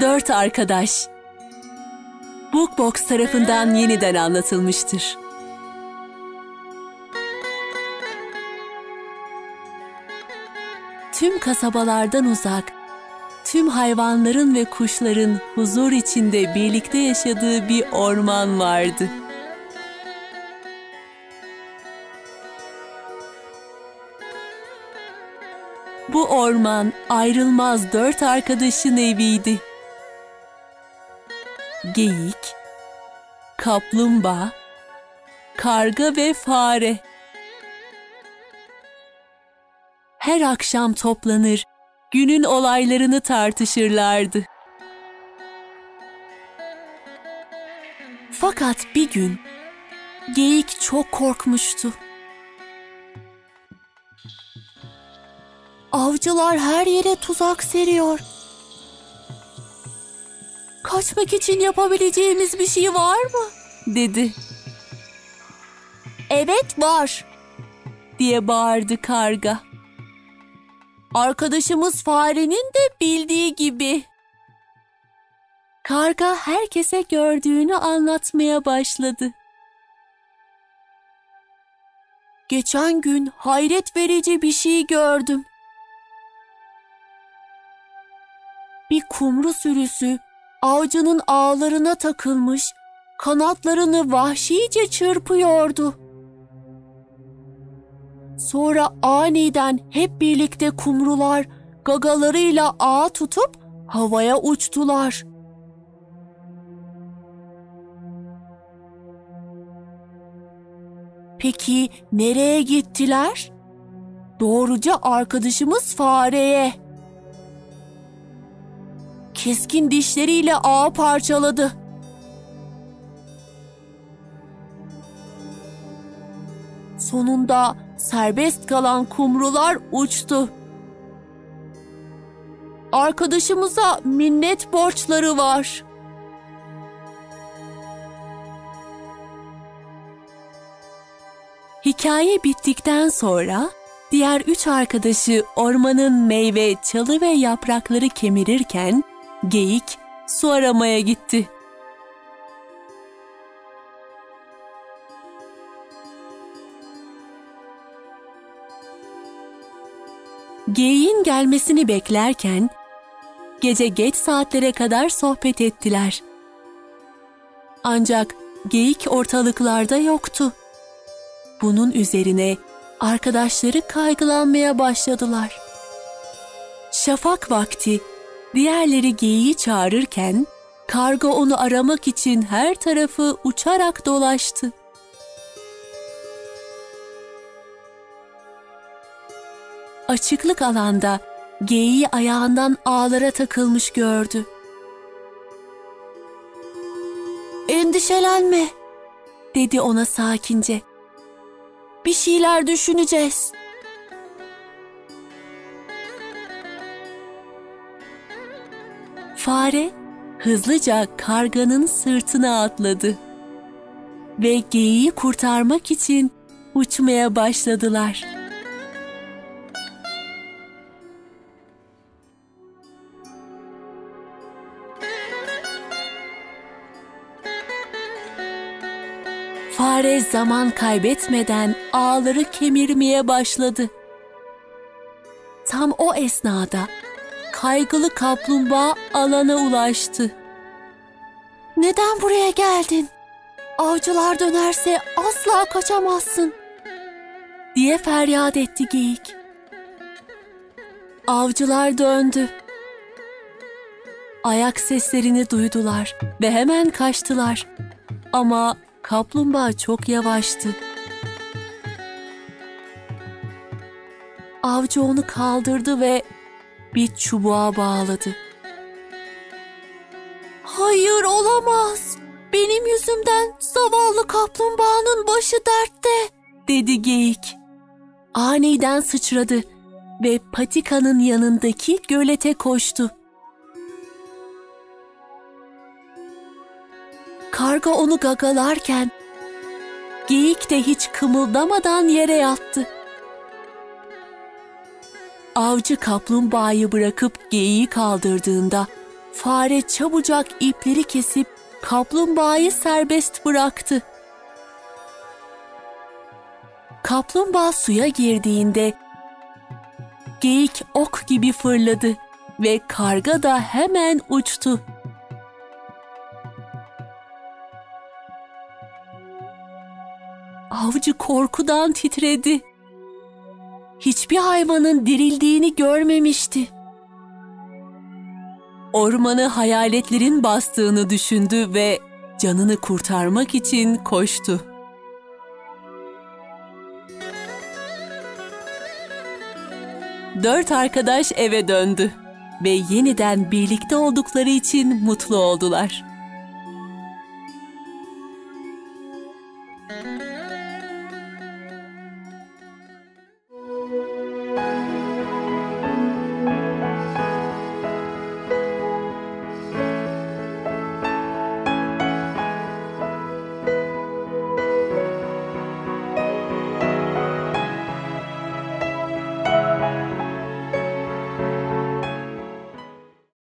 Dört Arkadaş. BookBox tarafından yeniden anlatılmıştır. Tüm kasabalardan uzak, tüm hayvanların ve kuşların huzur içinde birlikte yaşadığı bir orman vardı. Bu orman ayrılmaz dört arkadaşın eviydi. Geyik, kaplumbağa, karga ve fare. Her akşam toplanır, günün olaylarını tartışırlardı. Fakat bir gün geyik çok korkmuştu. Avcılar her yere tuzak seriyor. Kaçmak için yapabileceğimiz bir şey var mı? Dedi. Evet var, diye bağırdı karga. Arkadaşımız farenin de bildiği gibi. Karga herkese gördüğünü anlatmaya başladı. Geçen gün hayret verici bir şey gördüm. Bir kumru sürüsü avcının ağlarına takılmış, kanatlarını vahşice çırpıyordu. Sonra aniden hep birlikte kumrular gagalarıyla ağa tutup havaya uçtular. Peki nereye gittiler? Doğruca arkadaşımız fareye. Keskin dişleriyle ağı parçaladı. Sonunda serbest kalan kumrular uçtu. Arkadaşımıza minnet borçları var. Hikaye bittikten sonra diğer üç arkadaşı ormanın meyve, çalı ve yaprakları kemirirken geyik su aramaya gitti. Geyiğin gelmesini beklerken gece geç saatlere kadar sohbet ettiler. Ancak geyik ortalıklarda yoktu. Bunun üzerine arkadaşları kaygılanmaya başladılar. Şafak vakti diğerleri geyiği çağırırken karga onu aramak için her tarafı uçarak dolaştı. Açıklık alanda geyiği ayağından ağlara takılmış gördü. "Endişelenme," dedi ona sakince. "Bir şeyler düşüneceğiz." Fare hızlıca karganın sırtına atladı ve geyiği kurtarmak için uçmaya başladılar. Fare zaman kaybetmeden ağları kemirmeye başladı. Tam o esnada kaygılı kaplumbağa alana ulaştı. "Neden buraya geldin? Avcılar dönerse asla kaçamazsın," diye feryat etti geyik. Avcılar döndü. Ayak seslerini duydular ve hemen kaçtılar. Ama kaplumbağa çok yavaştı. Avcı onu kaldırdı ve bir çubuğa bağladı. "Hayır, olamaz. Benim yüzümden zavallı kaplumbağanın başı dertte," dedi geyik. Aniden sıçradı ve patikanın yanındaki gölete koştu. Karga onu gagalarken geyik de hiç kımıldamadan yere yattı. Avcı kaplumbağayı bırakıp geyiği kaldırdığında Fare çabucak ipleri kesip kaplumbağayı serbest bıraktı. Kaplumbağa suya girdiğinde geyik ok gibi fırladı ve karga da hemen uçtu. Avcı korkudan titredi. Hiçbir hayvanın dirildiğini görmemişti. Ormanı hayaletlerin bastığını düşündü ve canını kurtarmak için koştu. Dört arkadaş eve döndü ve yeniden birlikte oldukları için mutlu oldular.